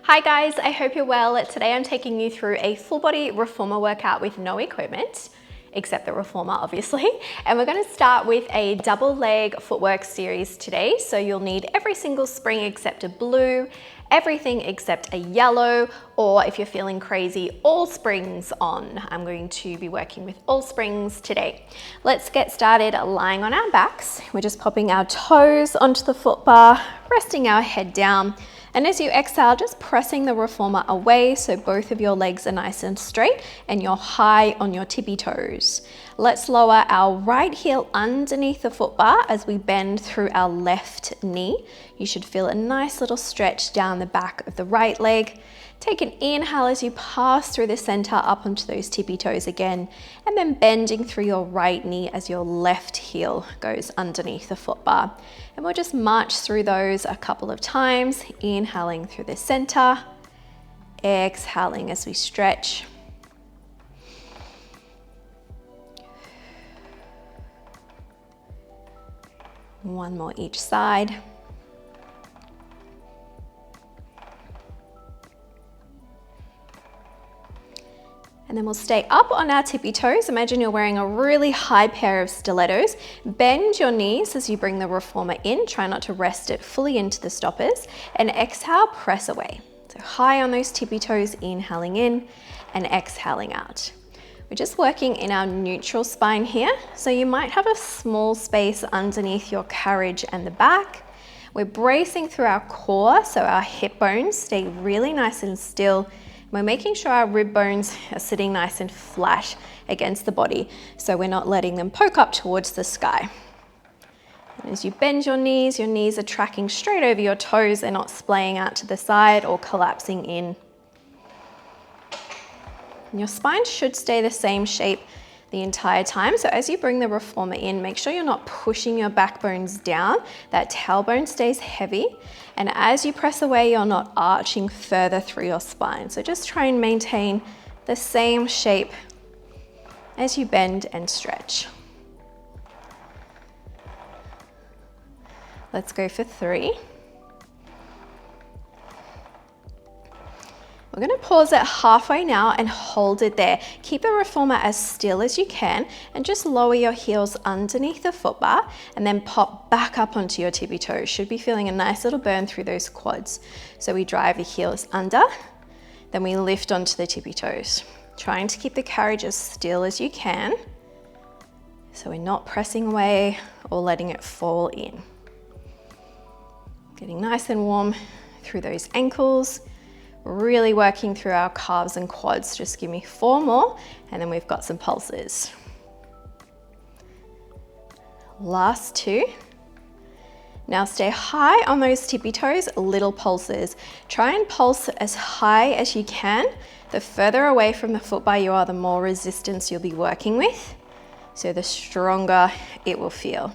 Hi guys, I hope you're well. Today I'm taking you through a full body reformer workout with no equipment, except the reformer obviously. And we're gonna start with a double leg footwork series today. So you'll need every single spring except a blue, everything except a yellow, or if you're feeling crazy, all springs on. I'm going to be working with all springs today. Let's get started lying on our backs. We're just popping our toes onto the foot bar, resting our head down. And as you exhale, just pressing the reformer away so both of your legs are nice and straight and you're high on your tippy toes. Let's lower our right heel underneath the foot bar as we bend through our left knee. You should feel a nice little stretch down the back of the right leg. Take an inhale as you pass through the center up onto those tippy toes again, and then bending through your right knee as your left heel goes underneath the foot bar. And we'll just march through those a couple of times, inhaling through the center, exhaling as we stretch. One more each side. And then we'll stay up on our tippy toes. Imagine you're wearing a really high pair of stilettos. Bend your knees as you bring the reformer in. Try not to rest it fully into the stoppers. And exhale, press away. So high on those tippy toes, inhaling in and exhaling out. We're just working in our neutral spine here. So you might have a small space underneath your carriage and the back. We're bracing through our core so our hip bones stay really nice and still. We're making sure our rib bones are sitting nice and flat against the body, so we're not letting them poke up towards the sky. And as you bend your knees are tracking straight over your toes. They're not splaying out to the side or collapsing in. And your spine should stay the same shape the entire time. So as you bring the reformer in, make sure you're not pushing your back bones down. That tailbone stays heavy. And as you press away, you're not arching further through your spine. So just try and maintain the same shape as you bend and stretch. Let's go for 3. We're going to pause it halfway now and hold it there. Keep the reformer as still as you can and just lower your heels underneath the foot bar and then pop back up onto your tippy toes. Should be feeling a nice little burn through those quads. So we drive the heels under, then we lift onto the tippy toes. Trying to keep the carriage as still as you can so we're not pressing away or letting it fall in. Getting nice and warm through those ankles. Really working through our calves and quads. Just give me 4 more and then we've got some pulses. Last 2. Now stay high on those tippy toes, little pulses. Try and pulse as high as you can. The further away from the foot bar you are, the more resistance you'll be working with. So the stronger it will feel.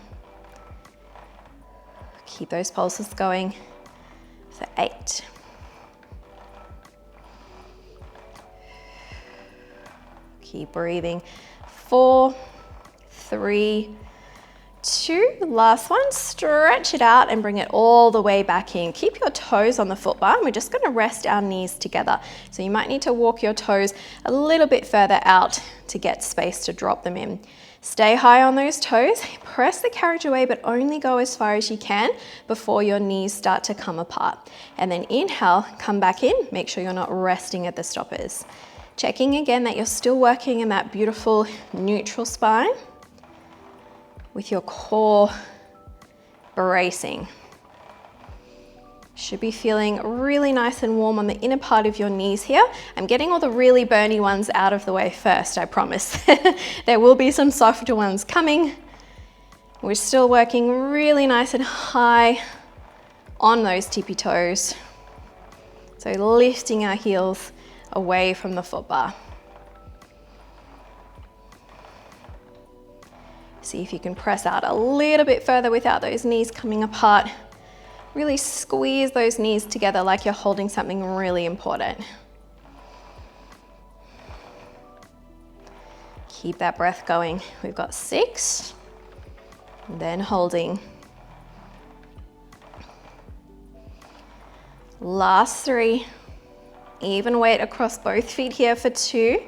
Keep those pulses going for 8. Keep breathing. 4, 3, 2. Last one. Stretch it out and bring it all the way back in. Keep your toes on the foot bar. We're just going to rest our knees together. So you might need to walk your toes a little bit further out to get space to drop them in. Stay high on those toes. Press the carriage away, but only go as far as you can before your knees start to come apart. And then inhale, come back in. Make sure you're not resting at the stoppers. Checking again that you're still working in that beautiful neutral spine with your core bracing. Should be feeling really nice and warm on the inner part of your knees here. I'm getting all the really burny ones out of the way first, I promise. There will be some softer ones coming. We're still working really nice and high on those tippy toes. So lifting our heels away from the foot bar. See if you can press out a little bit further without those knees coming apart. Really squeeze those knees together like you're holding something really important. Keep that breath going. We've got 6, then holding. Last 3. Even weight across both feet here for 2.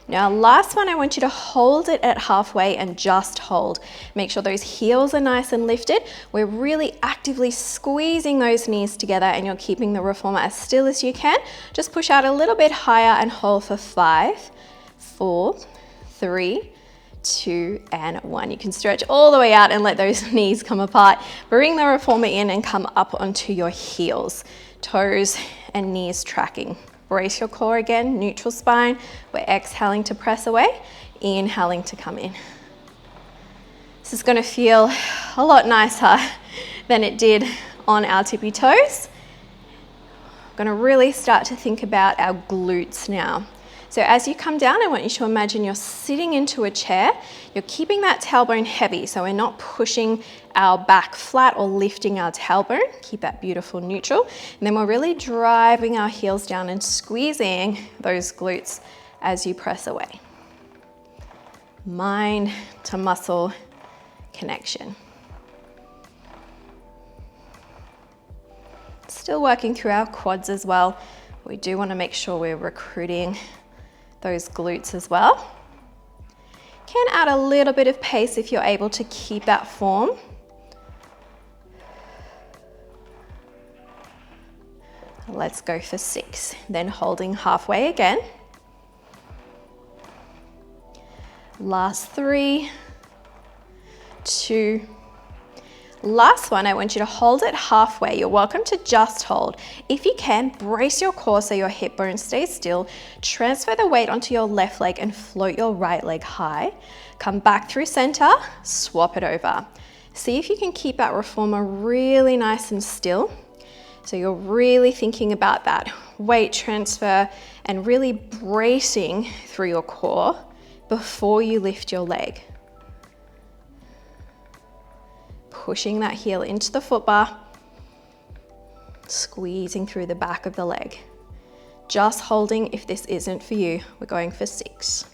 Now last one, I want you to hold it at halfway and just hold. Make sure those heels are nice and lifted. We're really actively squeezing those knees together and you're keeping the reformer as still as you can. Just push out a little bit higher and hold for 5, 4, 3, 2, and 1. You can stretch all the way out and let those knees come apart. Bring the reformer in and come up onto your heels. Toes and knees tracking. Brace your core again, neutral spine. We're exhaling to press away, inhaling to come in. This is going to feel a lot nicer than it did on our tippy toes. We're going to really start to think about our glutes now. So as you come down, I want you to imagine you're sitting into a chair. You're keeping that tailbone heavy, so we're not pushing our back flat or lifting our tailbone. Keep that beautiful neutral. And then we're really driving our heels down and squeezing those glutes as you press away. Mind to muscle connection. Still working through our quads as well. We do want to make sure we're recruiting those glutes as well. Can add a little bit of pace if you're able to keep that form. Let's go for 6, then holding halfway again. Last 3, 2, last one, I want you to hold it halfway. You're welcome to just hold. If you can, brace your core so your hip bone stays still. Transfer the weight onto your left leg and float your right leg high. Come back through center, swap it over. See if you can keep that reformer really nice and still. So you're really thinking about that weight transfer and really bracing through your core before you lift your leg. Pushing that heel into the foot bar, squeezing through the back of the leg. Just holding if this isn't for you. We're going for 6.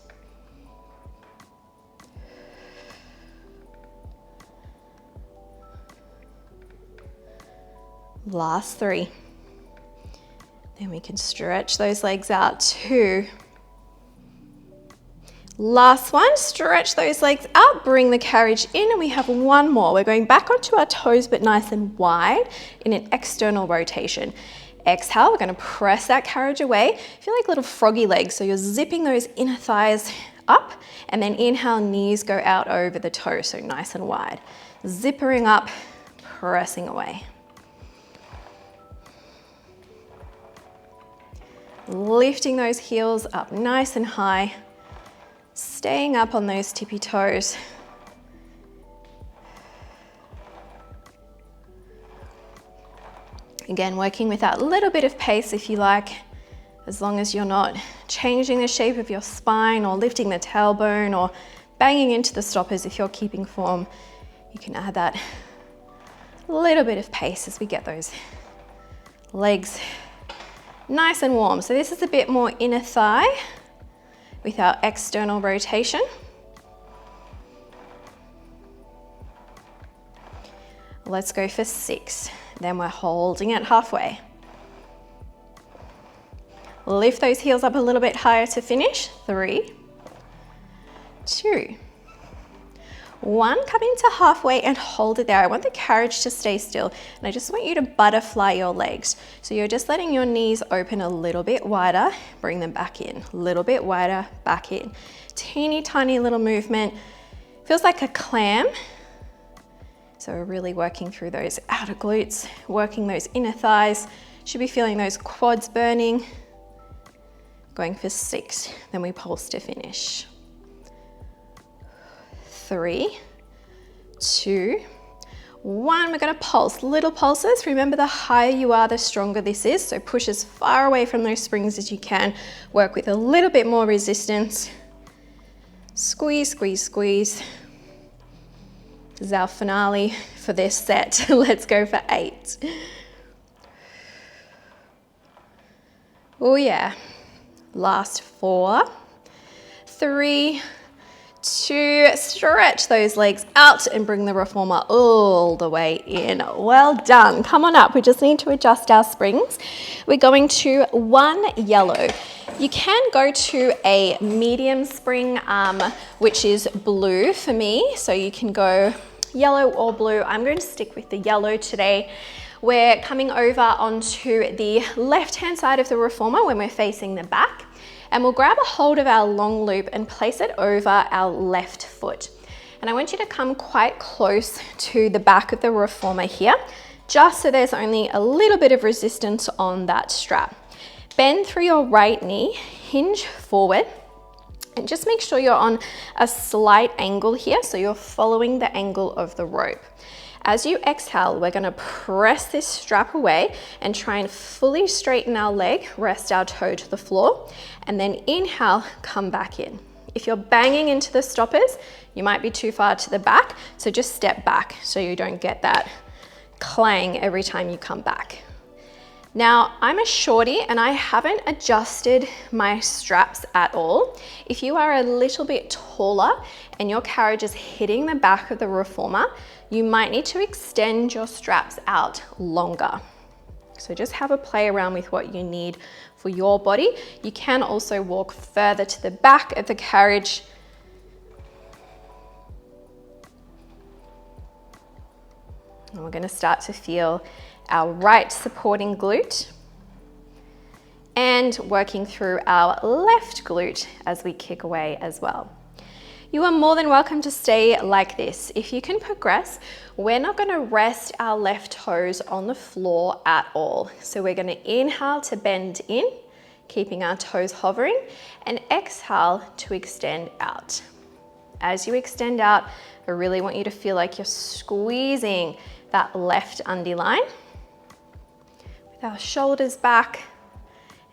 Last 3. Then we can stretch those legs out 2. Last one, stretch those legs out, bring the carriage in, and we have one more. We're going back onto our toes, but nice and wide in an external rotation. Exhale, we're going to press that carriage away. Feel like little froggy legs, so you're zipping those inner thighs up, and then inhale, knees go out over the toes, so nice and wide. Zippering up, pressing away. Lifting those heels up nice and high. Staying up on those tippy toes. Again, working with that little bit of pace if you like, as long as you're not changing the shape of your spine or lifting the tailbone or banging into the stoppers. If you're keeping form, you can add that little bit of pace as we get those legs nice and warm. So this is a bit more inner thigh with our external rotation. Let's go for 6. Then we're holding it halfway. Lift those heels up a little bit higher to finish. 3, 2, 1. Come into halfway and hold it there. I want the carriage to stay still, and I just want you to butterfly your legs. So you're just letting your knees open a little bit wider, bring them back in, a little bit wider, back in. Teeny tiny little movement. Feels like a clam. So we're really working through those outer glutes, working those inner thighs. Should be feeling those quads burning. Going for 6, then we pulse to finish. 3, 2, 1. We're going to pulse, little pulses. Remember, the higher you are, the stronger this is. So push as far away from those springs as you can. Work with a little bit more resistance. Squeeze, squeeze, squeeze. This is our finale for this set. Let's go for 8. Oh yeah. Last 4, 3, 2, stretch those legs out and bring the reformer all the way in. Well done. Come on up. We just need to adjust our springs. We're going to 1 yellow. You can go to a medium spring, which is blue for me. So you can go yellow or blue. I'm going to stick with the yellow today. We're coming over onto the left-hand side of the reformer when we're facing the back. And we'll grab a hold of our long loop and place it over our left foot. And I want you to come quite close to the back of the reformer here, just so there's only a little bit of resistance on that strap. Bend through your right knee, hinge forward, and just make sure you're on a slight angle here, so you're following the angle of the rope. As you exhale, we're gonna press this strap away and try and fully straighten our leg, rest our toe to the floor, and then inhale, come back in. If you're banging into the stoppers, you might be too far to the back, so just step back so you don't get that clang every time you come back. Now, I'm a shorty and I haven't adjusted my straps at all. If you are a little bit taller and your carriage is hitting the back of the reformer, you might need to extend your straps out longer. So just have a play around with what you need for your body. You can also walk further to the back of the carriage. And we're going to start to feel our right supporting glute and working through our left glute as we kick away as well. You are more than welcome to stay like this. If you can progress, we're not going to rest our left toes on the floor at all. So we're going to inhale to bend in, keeping our toes hovering, and exhale to extend out. As you extend out, I really want you to feel like you're squeezing that left underline with our shoulders back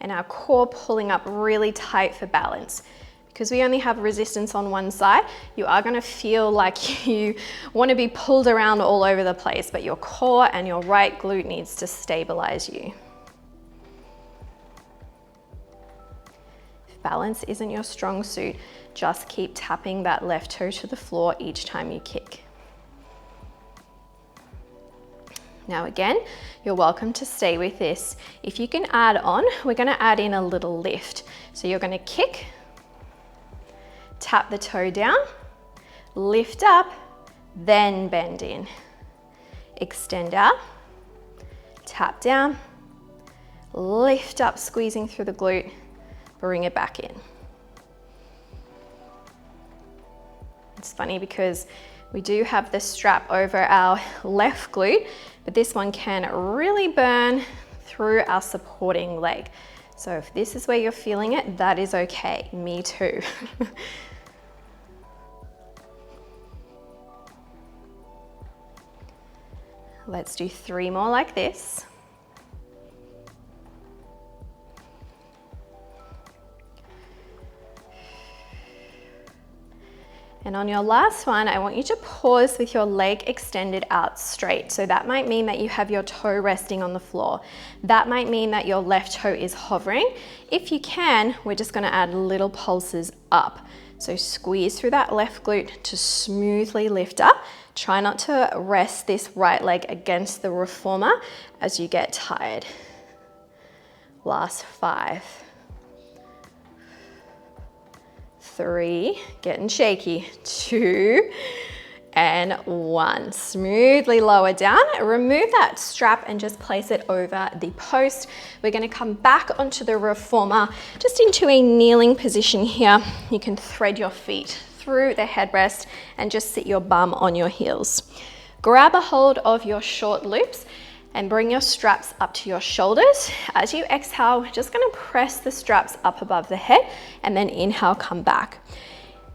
and our core pulling up really tight for balance. Because we only have resistance on one side, you are going to feel like you want to be pulled around all over the place, but your core and your right glute needs to stabilize you. If balance isn't your strong suit, just keep tapping that left toe to the floor each time you kick. Now again, you're welcome to stay with this. If you can add on, we're going to add in a little lift. So you're going to kick, tap the toe down, lift up, then bend in. Extend out, tap down, lift up, squeezing through the glute, bring it back in. It's funny because we do have the strap over our left glute, but this one can really burn through our supporting leg. So if this is where you're feeling it, that is okay. Me too. Let's do 3 more like this. And on your last one, I want you to pause with your leg extended out straight. So that might mean that you have your toe resting on the floor. That might mean that your left toe is hovering. If you can, we're just gonna add little pulses up. So squeeze through that left glute to smoothly lift up. Try not to rest this right leg against the reformer as you get tired. Last 5. 3, getting shaky, 2, and 1. Smoothly lower down, remove that strap and just place it over the post. We're gonna come back onto the reformer, just into a kneeling position here. You can thread your feet through the headrest and just sit your bum on your heels. Grab a hold of your short loops and bring your straps up to your shoulders. As you exhale, we're just gonna press the straps up above the head and then inhale, come back.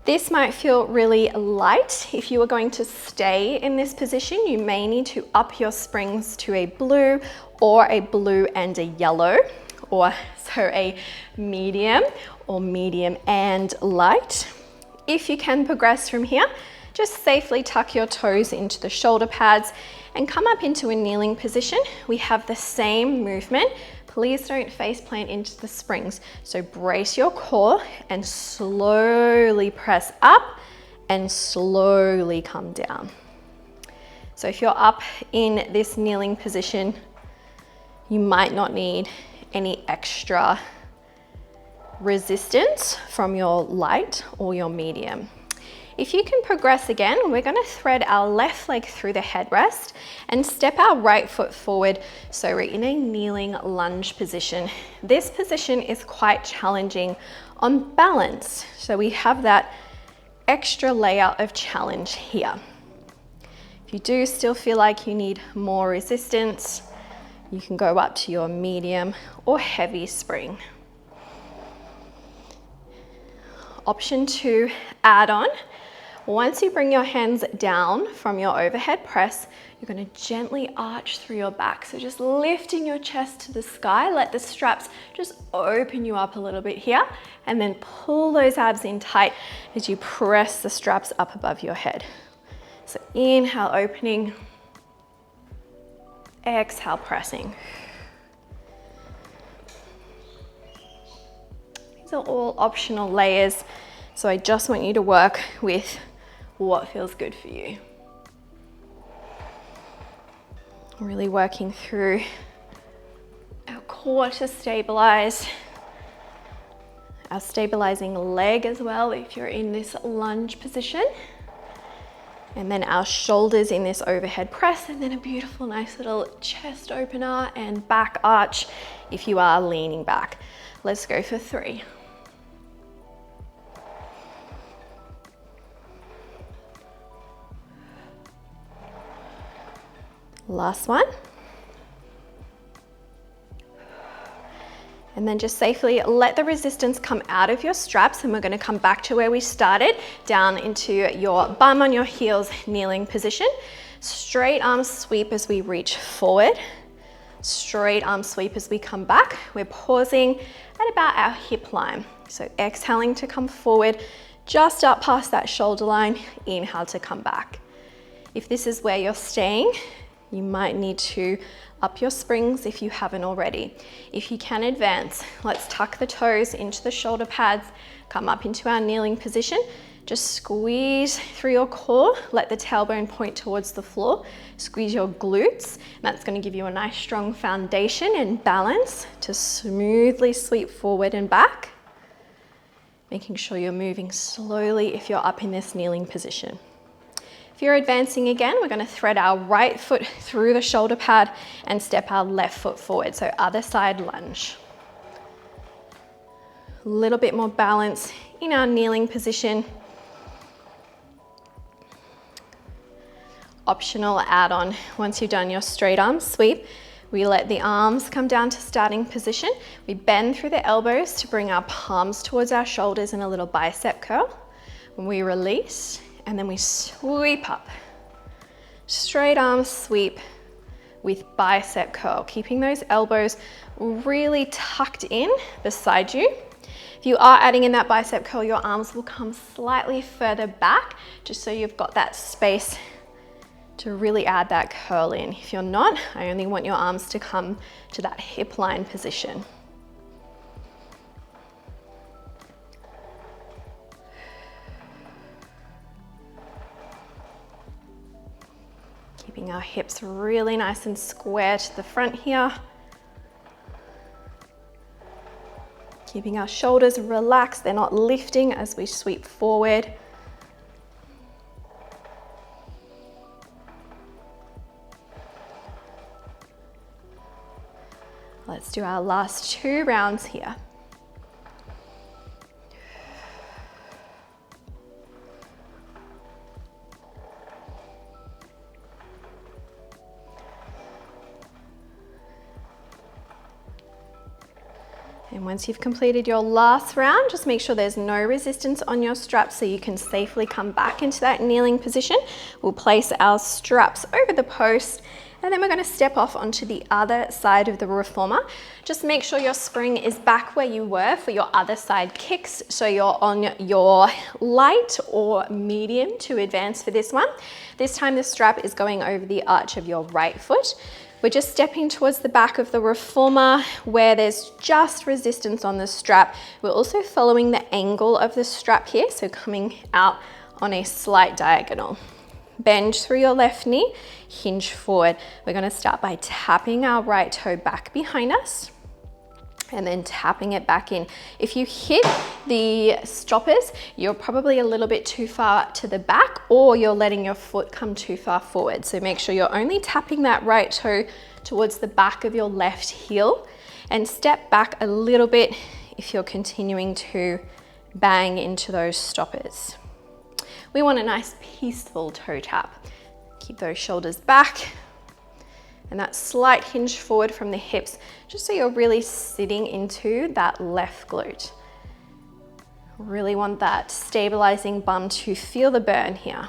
This might feel really light. If you are going to stay in this position, you may need to up your springs to a blue or a blue and a yellow, or so a medium or medium and light. If you can progress from here, just safely tuck your toes into the shoulder pads and come up into a kneeling position. We have the same movement. Please don't face plant into the springs. So brace your core and slowly press up and slowly come down. So if you're up in this kneeling position, you might not need any extra resistance from your light or your medium. If you can progress again, we're going to thread our left leg through the headrest and step our right foot forward so we're in a kneeling lunge position. This position is quite challenging on balance, so we have that extra layer of challenge here. If you do still feel like you need more resistance, you can go up to your medium or heavy spring. Option 2, add on. Once you bring your hands down from your overhead press, you're going to gently arch through your back. So just lifting your chest to the sky, let the straps just open you up a little bit here, and then pull those abs in tight as you press the straps up above your head. So inhale, opening, exhale, pressing. These are all optional layers, so I just want you to work with what feels good for you. Really working through our core to stabilize, our stabilizing leg as well if you're in this lunge position, and then our shoulders in this overhead press, and then a beautiful nice little chest opener and back arch if you are leaning back. Let's go for 3. Last one. And then just safely let the resistance come out of your straps, and we're going to come back to where we started, down into your bum on your heels kneeling position. Straight arm sweep as we reach forward. Straight arm sweep as we come back. We're pausing at about our hip line. So exhaling to come forward, just up past that shoulder line. Inhale to come back. If this is where you're staying, you might need to up your springs if you haven't already. If you can advance, let's tuck the toes into the shoulder pads, come up into our kneeling position. Just squeeze through your core, let the tailbone point towards the floor, squeeze your glutes. That's going to give you a nice strong foundation and balance to smoothly sweep forward and back, making sure you're moving slowly if you're up in this kneeling position. If you're advancing again, we're going to thread our right foot through the shoulder pad and step our left foot forward. So other side lunge. A little bit more balance in our kneeling position. Optional add-on. Once you've done your straight arm sweep, we let the arms come down to starting position. We bend through the elbows to bring our palms towards our shoulders in a little bicep curl. When we release, and then we sweep up. Straight arm sweep with bicep curl, keeping those elbows really tucked in beside you. If you are adding in that bicep curl, your arms will come slightly further back, just so you've got that space to really add that curl in. If you're not, I only want your arms to come to that hip line position. Keeping our hips really nice and square to the front here. Keeping our shoulders relaxed, they're not lifting as we sweep forward. Let's do our last 2 rounds here. And once you've completed your last round, just make sure there's no resistance on your straps so you can safely come back into that kneeling position. We'll place our straps over the post, and then we're going to step off onto the other side of the reformer. Just make sure your spring is back where you were for your other side kicks, so you're on your light or medium to advance for this one. This time the strap is going over the arch of your right foot. We're just stepping towards the back of the reformer where there's just resistance on the strap. We're also following the angle of the strap here, so coming out on a slight diagonal. Bend through your left knee, hinge forward. We're going to start by tapping our right toe back behind us and then tapping it back in. If you hit the stoppers, you're probably a little bit too far to the back, or you're letting your foot come too far forward. So make sure you're only tapping that right toe towards the back of your left heel, and step back a little bit if you're continuing to bang into those stoppers. We want a nice peaceful toe tap. Keep those shoulders back and that slight hinge forward from the hips, just so you're really sitting into that left glute. Really want that stabilizing bum to feel the burn here.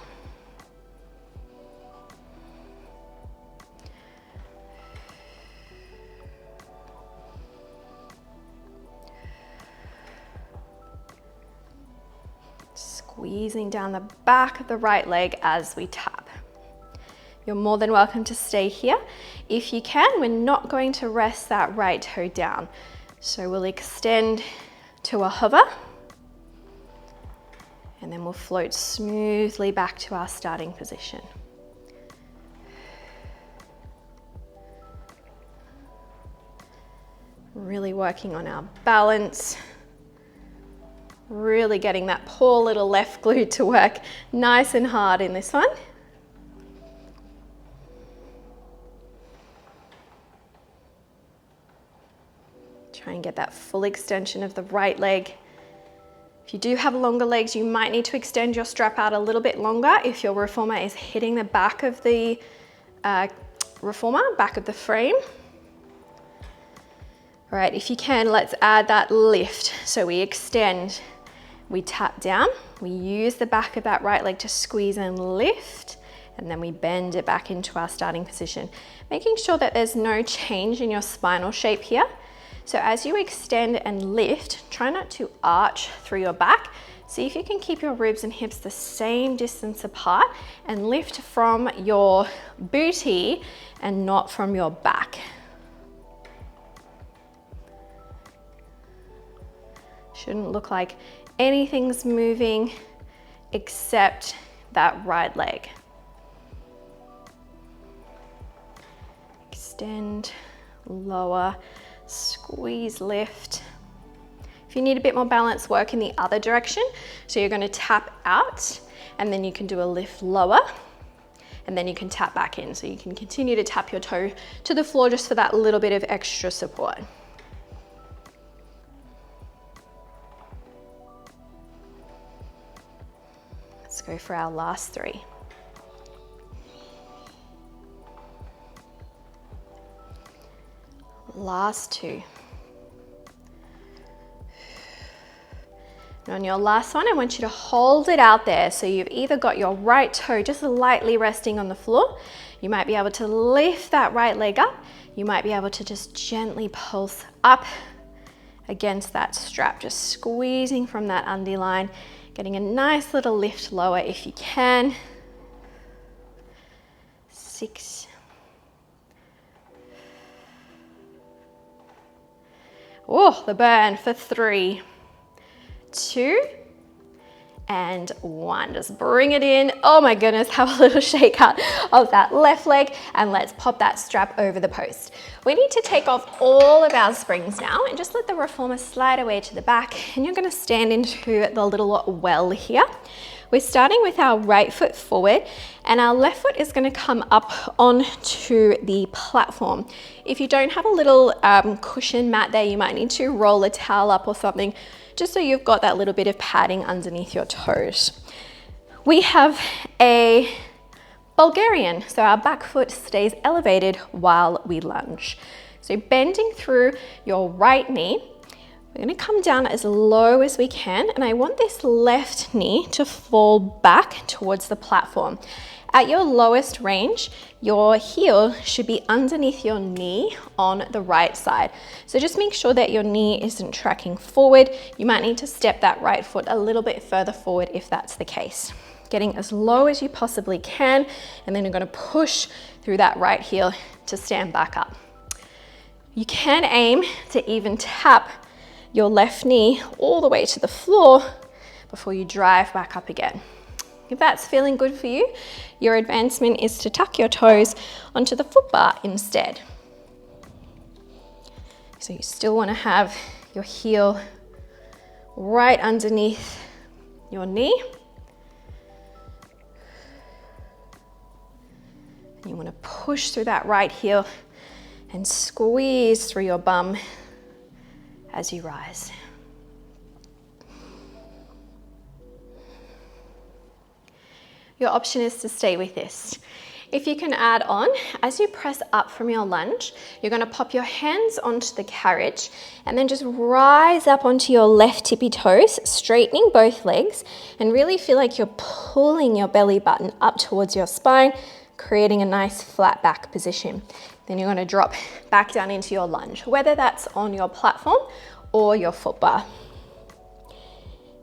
Squeezing down the back of the right leg as we tap. You're more than welcome to stay here. If you can, we're not going to rest that right toe down. So we'll extend to a hover, and then we'll float smoothly back to our starting position. Really working on our balance. Really getting that poor little left glute to work nice and hard in this one. Try and get that full extension of the right leg. If you do have longer legs, you might need to extend your strap out a little bit longer if your reformer is hitting the back of the reformer, back of the frame. All right, if you can, let's add that lift. So we extend, we tap down, we use the back of that right leg to squeeze and lift, and then we bend it back into our starting position, making sure that there's no change in your spinal shape here. So as you extend and lift, try not to arch through your back. See if you can keep your ribs and hips the same distance apart and lift from your booty and not from your back. Shouldn't look like anything's moving except that right leg. Extend, lower, squeeze, lift. If you need a bit more balance, work in the other direction. So you're going to tap out, and then you can do a lift lower, and then you can tap back in. So you can continue to tap your toe to the floor just for that little bit of extra support. Let's go for our last three. Last two. And on your last one, I want you to hold it out there. So you've either got your right toe just lightly resting on the floor. You might be able to lift that right leg up. You might be able to just gently pulse up against that strap, just squeezing from that underline, getting a nice little lift lower if you can. 6. Oh, the burn for 3, 2, and 1. Just bring it in. Oh my goodness, have a little shake out of that left leg, and let's pop that strap over the post. We need to take off all of our springs now and just let the reformer slide away to the back, and you're going to stand into the little well here. We're starting with our right foot forward, and our left foot is going to come up onto the platform. If you don't have a little cushion mat there, you might need to roll a towel up or something, just so you've got that little bit of padding underneath your toes. We have a Bulgarian, so our back foot stays elevated while we lunge. So bending through your right knee, we're going to come down as low as we can, and I want this left knee to fall back towards the platform. At your lowest range, your heel should be underneath your knee on the right side. So just make sure that your knee isn't tracking forward. You might need to step that right foot a little bit further forward if that's the case. Getting as low as you possibly can, and then you're going to push through that right heel to stand back up. You can aim to even tap your left knee all the way to the floor before you drive back up again. If that's feeling good for you, your advancement is to tuck your toes onto the foot bar instead. So you still want to have your heel right underneath your knee. And you want to push through that right heel and squeeze through your bum as you rise. Your option is to stay with this. If you can add on, as you press up from your lunge, you're going to pop your hands onto the carriage and then just rise up onto your left tippy toes, straightening both legs, and really feel like you're pulling your belly button up towards your spine, creating a nice flat back position. Then you're going to drop back down into your lunge, whether that's on your platform or your foot bar.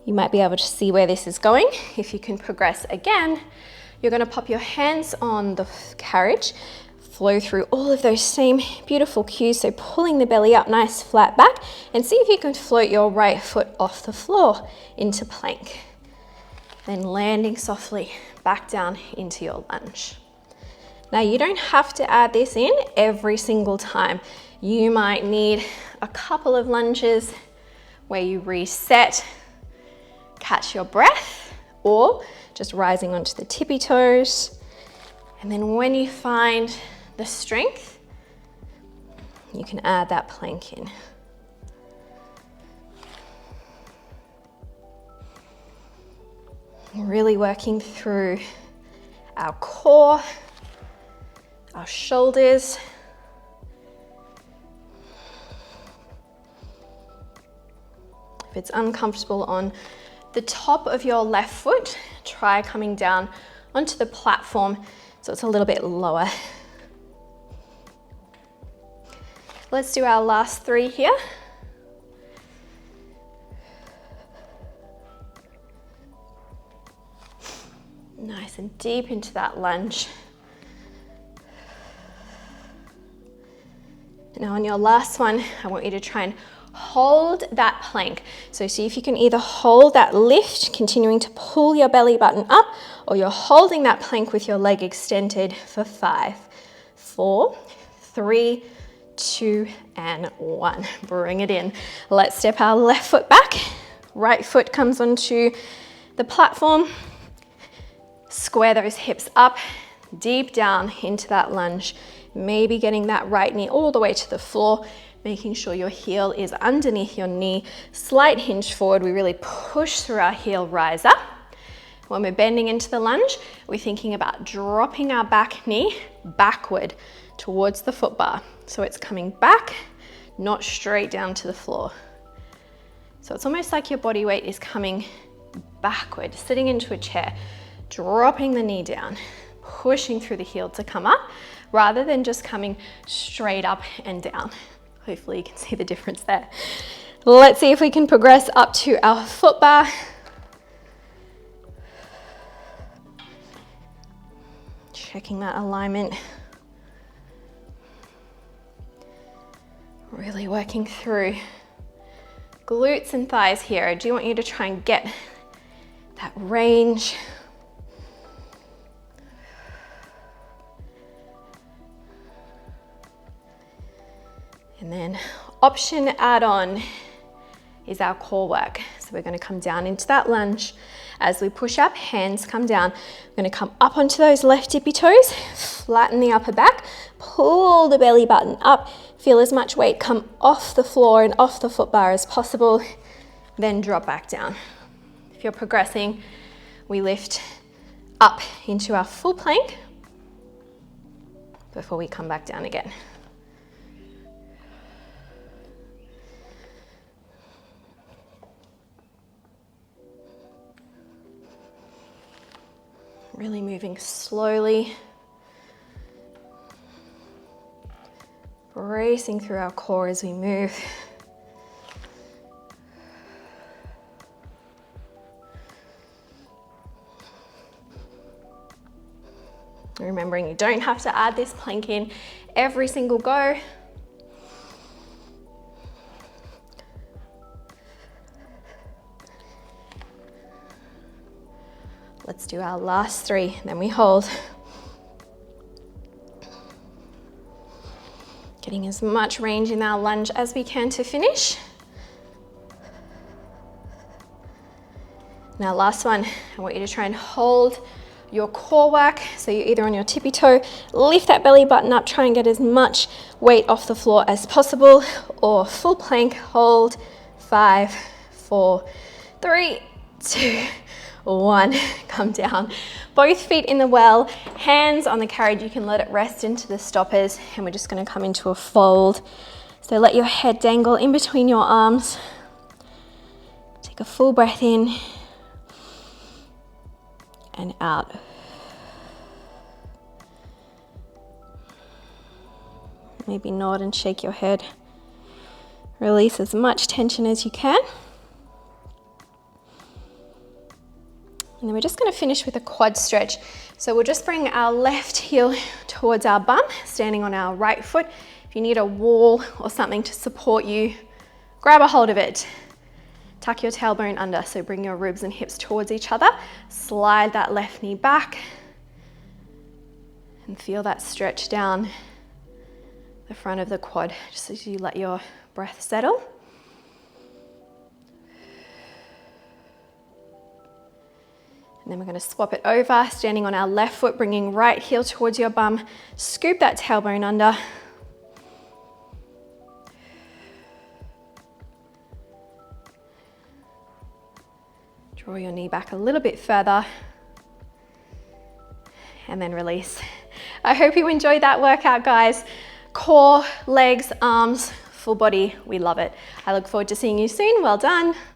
You might be able to see where this is going. If you can progress again, you're going to pop your hands on the carriage, flow through all of those same beautiful cues, so pulling the belly up, nice flat back, and see if you can float your right foot off the floor into plank. Then landing softly back down into your lunge. Now you don't have to add this in every single time. You might need a couple of lunges where you reset, catch your breath, or just rising onto the tippy toes. And then when you find the strength, you can add that plank in. Really working through our core, our shoulders. If it's uncomfortable on the top of your left foot, try coming down onto the platform so it's a little bit lower. Let's do our last 3 here. Nice and deep into that lunge. Now on your last one, I want you to try and hold that plank. So see if you can either hold that lift, continuing to pull your belly button up, or you're holding that plank with your leg extended for 5, 4, 3, 2, and 1. Bring it in. Let's step our left foot back. Right foot comes onto the platform. Square those hips up, deep down into that lunge. Maybe getting that right knee all the way to the floor, making sure your heel is underneath your knee. Slight hinge forward, we really push through our heel riser. When we're bending into the lunge, we're thinking about dropping our back knee backward towards the foot bar. So it's coming back, not straight down to the floor. So it's almost like your body weight is coming backward, sitting into a chair, dropping the knee down, pushing through the heel to come up, rather than just coming straight up and down. Hopefully you can see the difference there. Let's see if we can progress up to our foot bar. Checking that alignment. Really working through glutes and thighs here. I do want you to try and get that range. And then option add-on is our core work. So we're going to come down into that lunge. As we push up, hands come down. We're going to come up onto those left tippy toes, flatten the upper back, pull the belly button up, feel as much weight come off the floor and off the foot bar as possible, then drop back down. If you're progressing, we lift up into our full plank before we come back down again. Really moving slowly, bracing through our core as we move. Remembering you don't have to add this plank in every single go. Let's do our last 3, then we hold. Getting as much range in our lunge as we can to finish. Now last one, I want you to try and hold your core work. So you're either on your tippy toe, lift that belly button up, try and get as much weight off the floor as possible, or full plank, hold, 5, 4, 3, 2, 1, come down. Both feet in the well, hands on the carriage, you can let it rest into the stoppers, and we're just gonna come into a fold. So let your head dangle in between your arms. Take a full breath in and out. Maybe nod and shake your head. Release as much tension as you can. And then we're just going to finish with a quad stretch. So we'll just bring our left heel towards our bum, standing on our right foot. If you need a wall or something to support you, grab a hold of it. Tuck your tailbone under, so bring your ribs and hips towards each other. Slide that left knee back and feel that stretch down the front of the quad, just as you let your breath settle. And then we're going to swap it over, standing on our left foot, bringing right heel towards your bum. Scoop that tailbone under. Draw your knee back a little bit further. And then release. I hope you enjoyed that workout, guys. Core, legs, arms, full body, we love it. I look forward to seeing you soon. Well done.